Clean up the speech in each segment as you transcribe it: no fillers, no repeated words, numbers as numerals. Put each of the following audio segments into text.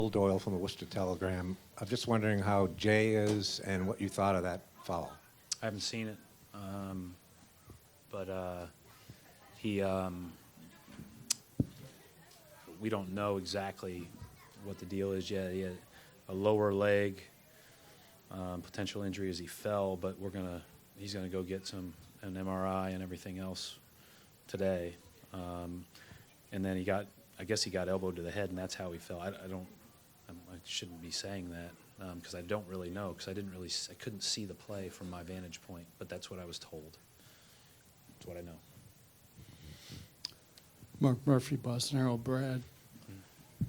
Bill Doyle from the Worcester Telegram. I'm just wondering how Jay is and what you thought of that foul. I haven't seen it, but we don't know exactly what the deal is yet. He had a lower leg potential injury as he fell, but he's gonna go get an MRI and everything else today, and then I guess he got elbowed to the head, and that's how he fell. I shouldn't be saying that because I don't really know, because I couldn't see the play from my vantage point, but that's what I was told. That's what I know. Mark Murphy, Boston Herald. Brad,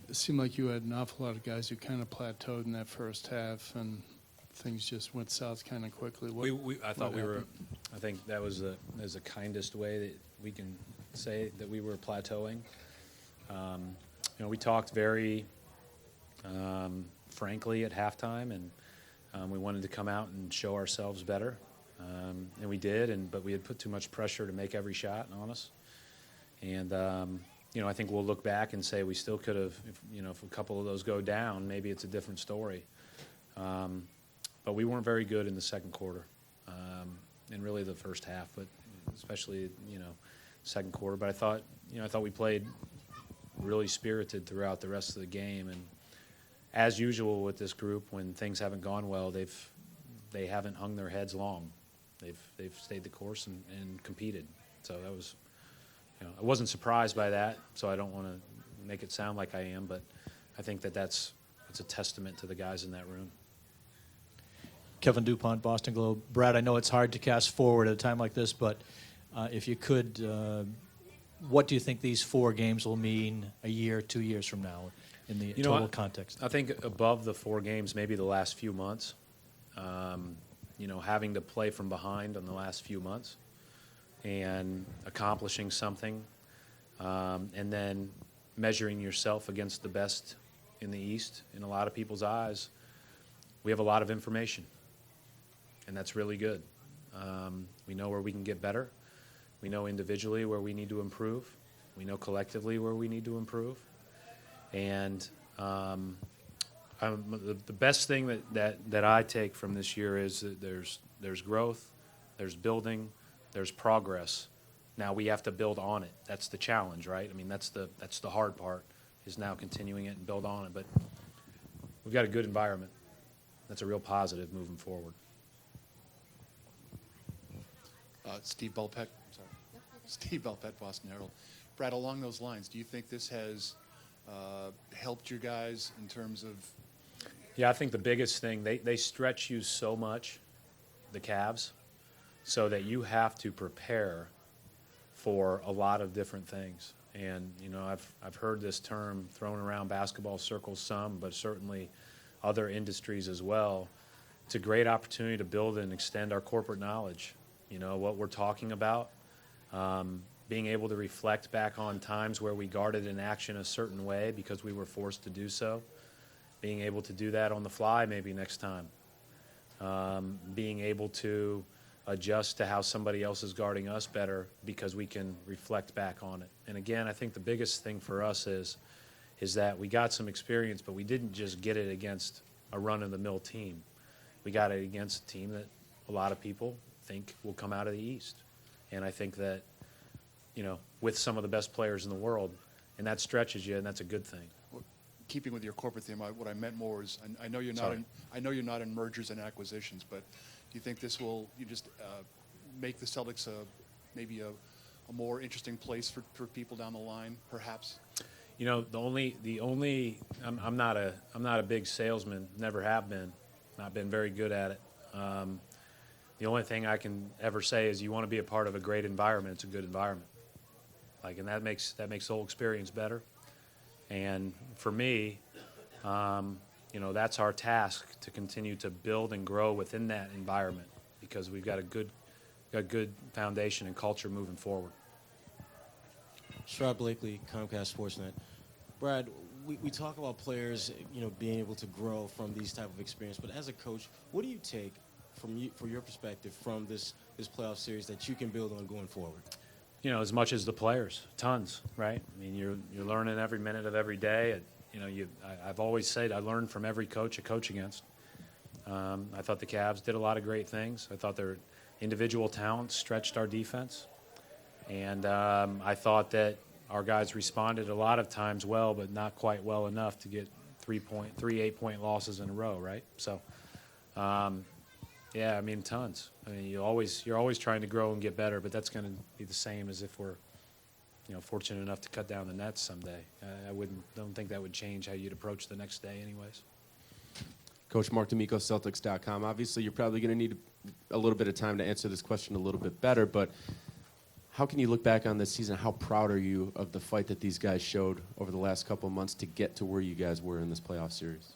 it seemed like you had an awful lot of guys who kind of plateaued in that first half, and things just went south kind of quickly. I think that was the kindest way that we can say that we were plateauing. We talked very frankly at halftime, and we wanted to come out and show ourselves better, and we did. But we had put too much pressure to make every shot on us, and I think we'll look back and say we still could have. If a couple of those go down, maybe it's a different story. But we weren't very good in the second quarter, and really the first half, but especially second quarter. But I thought we played really spirited throughout the rest of the game, and as usual with this group, when things haven't gone well, they haven't hung their heads long. They've stayed the course and competed. So that was, I wasn't surprised by that. So I don't want to make it sound like I am, but I think it's a testament to the guys in that room. Kevin DuPont, Boston Globe. Brad, I know it's hard to cast forward at a time like this, but if you could, what do you think these 4 games will mean a year, 2 years from now in the total context? I think above the 4 games, maybe the last few months, having to play from behind on the last few months and accomplishing something, and then measuring yourself against the best in the East, in a lot of people's eyes, we have a lot of information, and that's really good. We know where we can get better. We know individually where we need to improve. We know collectively where we need to improve. And the best thing that I take from this year is that there's growth, there's building, there's progress. Now we have to build on it. That's the challenge, right? I mean, that's the hard part, is now continuing it and build on it. But we've got a good environment. That's a real positive moving forward. Steve Belpet, Boston Herald. Brad, along those lines, do you think this has helped you guys in terms of? Yeah, I think the biggest thing, they stretch you so much, the Cavs, so that you have to prepare for a lot of different things. And I've heard this term thrown around basketball circles some, but certainly other industries as well. It's a great opportunity to build and extend our corporate knowledge. What we're talking about, being able to reflect back on times where we guarded an action a certain way because we were forced to do so, being able to do that on the fly maybe next time, being able to adjust to how somebody else is guarding us better because we can reflect back on it. And again, I think the biggest thing for us is that we got some experience, but we didn't just get it against a run-of-the-mill team. We got it against a team that a lot of people think will come out of the East. And I think that, with some of the best players in the world, and that stretches you, and that's a good thing. Well, keeping with your corporate theme, what I meant more is, I know you're not in mergers and acquisitions, but do you think this will make the Celtics maybe a more interesting place for people down the line, perhaps? The only I'm not a big salesman, never have been, not been very good at it. The only thing I can ever say is you want to be a part of a great environment. It's a good environment, and that makes the whole experience better. And for me, that's our task, to continue to build and grow within that environment, because we've got a good foundation and culture moving forward. Sherrod Blakely, Comcast Sportsnet. Brad, we talk about players, being able to grow from these type of experience, but as a coach, what do you take from your perspective from this playoff series that you can build on going forward? As much as the players, tons, right? I mean, you're learning every minute of every day I've always said I learned from every coach I coach against. I thought the Cavs did a lot of great things. I thought their individual talents stretched our defense. And I thought that our guys responded a lot of times well, but not quite well enough to get three 8-point losses in a row, right? So, yeah, I mean, tons. I mean, you're always trying to grow and get better, but that's going to be the same as if we're, fortunate enough to cut down the nets someday. Don't think that would change how you'd approach the next day anyways. Coach Mark D'Amico, Celtics.com. Obviously, you're probably going to need a little bit of time to answer this question a little bit better, but how can you look back on this season? How proud are you of the fight that these guys showed over the last couple of months to get to where you guys were in this playoff series?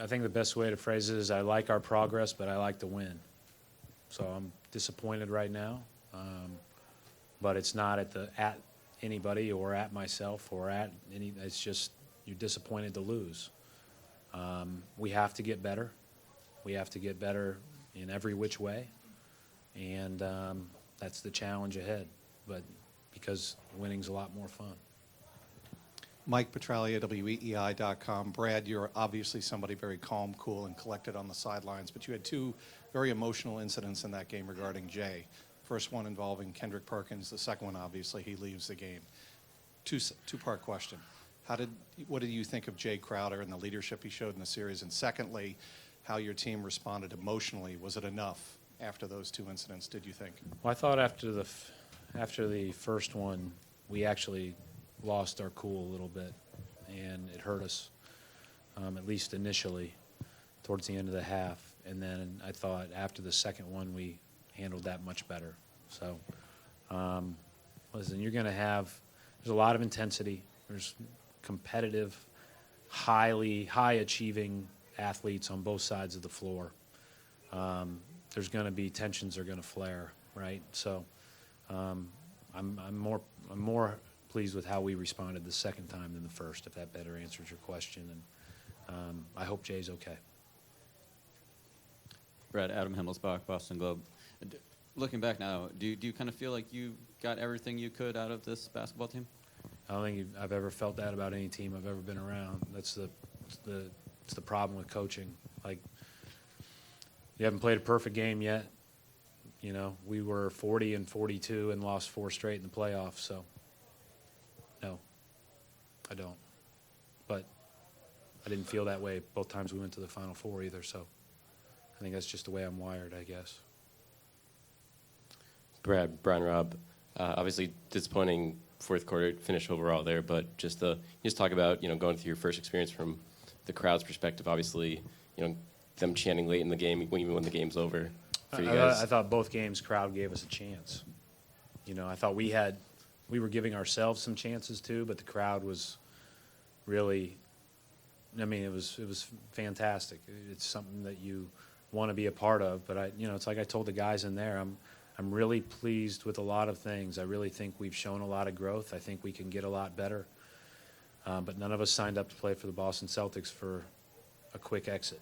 I think the best way to phrase it is I like our progress, but I like to win. So I'm disappointed right now, but it's not at anybody or at myself or at any. It's just you're disappointed to lose. We have to get better. We have to get better in every which way, and that's the challenge ahead. But because winning's a lot more fun. Mike Petralia, WEEI.com. Brad, you're obviously somebody very calm, cool, and collected on the sidelines, but you had two very emotional incidents in that game regarding Jay. First one involving Kendrick Perkins. The second one, obviously, he leaves the game. Two-part question. What did you think of Jay Crowder and the leadership he showed in the series? And secondly, how your team responded emotionally. Was it enough after those two incidents, did you think? Well, I thought after the first one, we actually lost our cool a little bit, and it hurt us, at least initially, towards the end of the half. And then I thought after the second one, we handled that much better. So, listen, there's a lot of intensity. There's competitive, high-achieving athletes on both sides of the floor. There's going to be tensions are going to flare, right? So, I'm more pleased with how we responded the second time than the first, if that better answers your question. And I hope Jay's okay. Brad, Adam Himmelsbach, Boston Globe. Looking back now, do you kind of feel like you got everything you could out of this basketball team? I don't think I've ever felt that about any team I've ever been around. That's the problem with coaching. Like, you haven't played a perfect game yet. We were 40-42 and lost 4 straight in the playoffs. So, no, I don't. But I didn't feel that way both times we went to the Final Four either. So, I think that's just the way I'm wired, I guess. Brian Robb, obviously disappointing fourth quarter finish overall there, but just talk about going through your first experience from the crowd's perspective. Obviously, them chanting late in the game, even when the game's over. For you guys. I thought both games crowd gave us a chance. I thought we were giving ourselves some chances too, but the crowd was really. I mean, it was fantastic. It's something that you want to be a part of, but it's like I told the guys in there, I'm really pleased with a lot of things. I really think we've shown a lot of growth. I think we can get a lot better. But none of us signed up to play for the Boston Celtics for a quick exit.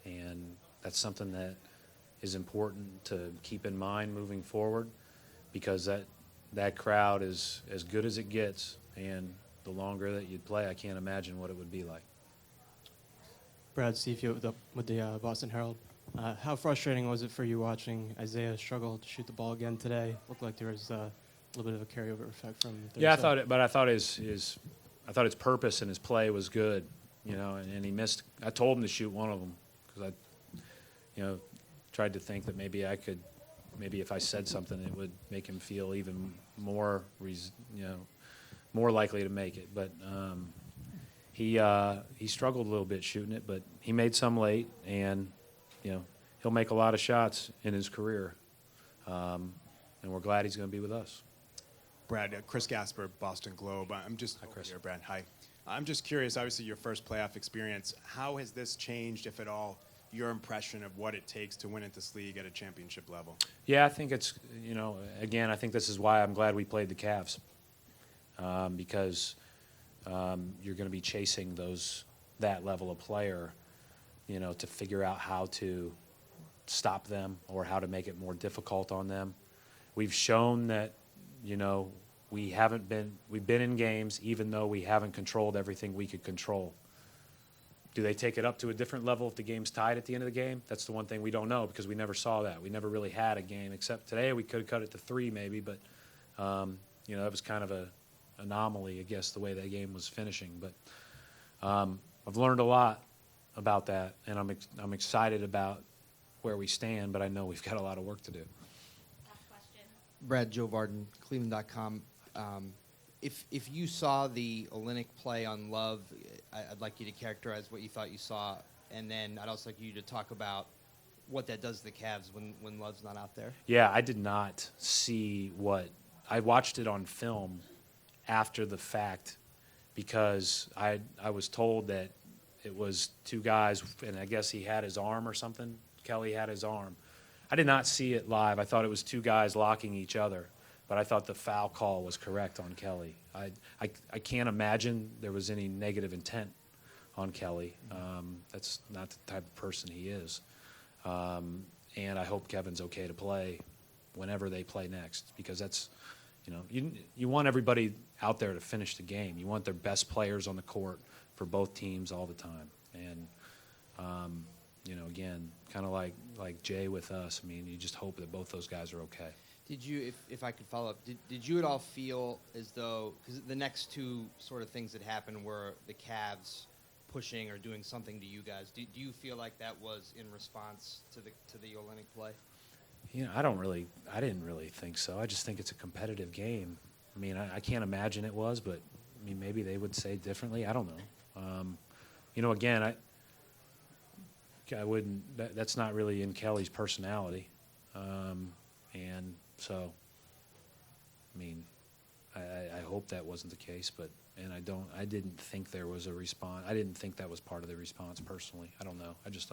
And that's something that is important to keep in mind moving forward, because that crowd is as good as it gets, and the longer that you'd play, I can't imagine what it would be like. Brad, Steve here with the Boston Herald. How frustrating was it for you watching Isaiah struggle to shoot the ball again today? Looked like there was a little bit of a carryover effect from Thursday. Yeah, I thought his purpose and his play was good, and he missed. I told him to shoot one of them because I, tried to think that maybe if I said something, it would make him feel even more, more likely to make it. But he struggled a little bit shooting it, but he made some late, and he'll make a lot of shots in his career, and we're glad he's going to be with us. Brad, Chris Gasper, Boston Globe. I'm just Hi, Chris. Here, Brad. Hi. I'm just curious. Obviously, your first playoff experience. How has this changed, if at all, your impression of what it takes to win at this league at a championship level? Yeah, I think it's again, I think this is why I'm glad we played the Cavs, because you're going to be chasing that level of player, to figure out how to stop them or how to make it more difficult on them. We've shown that, we've been in games even though we haven't controlled everything we could control. Do they take it up to a different level if the game's tied at the end of the game? That's the one thing we don't know because we never saw that. We never really had a game except today. We could have cut it to 3 maybe, but that was kind of a anomaly, I guess, the way that game was finishing. But I've learned a lot about that, and I'm excited about where we stand, but I know we've got a lot of work to do. Last question. Brad, Joe Varden, Cleveland.com. If you saw the Olynyk play on Love, I'd like you to characterize what you thought you saw, and then I'd also like you to talk about what that does to the Cavs when Love's not out there. Yeah, I did not see I watched it on film after the fact because I was told that it was 2 guys, and I guess he had his arm or something. Kelly had his arm. I did not see it live. I thought it was 2 guys locking each other, but I thought the foul call was correct on Kelly. I can't imagine there was any negative intent on Kelly. That's not the type of person he is. And I hope Kevin's okay to play whenever they play next because that's, you want everybody out there to finish the game. You want their best players on the court for both teams all the time. And, again, kind of like Jay with us, I mean, you just hope that both those guys are okay. Did you, if I could follow up, did you at all feel as though, because the next 2 sort of things that happened were the Cavs pushing or doing something to you guys. Do you feel like that was in response to the Olynyk play? I didn't really think so. I just think it's a competitive game. I mean, I can't imagine it was, but I mean, maybe they would say differently. I don't know. Again, I wouldn't. That's not really in Kelly's personality, and so. I mean, I hope that wasn't the case, but I didn't think there was a response. I didn't think that was part of the response personally. I don't know. I just thought.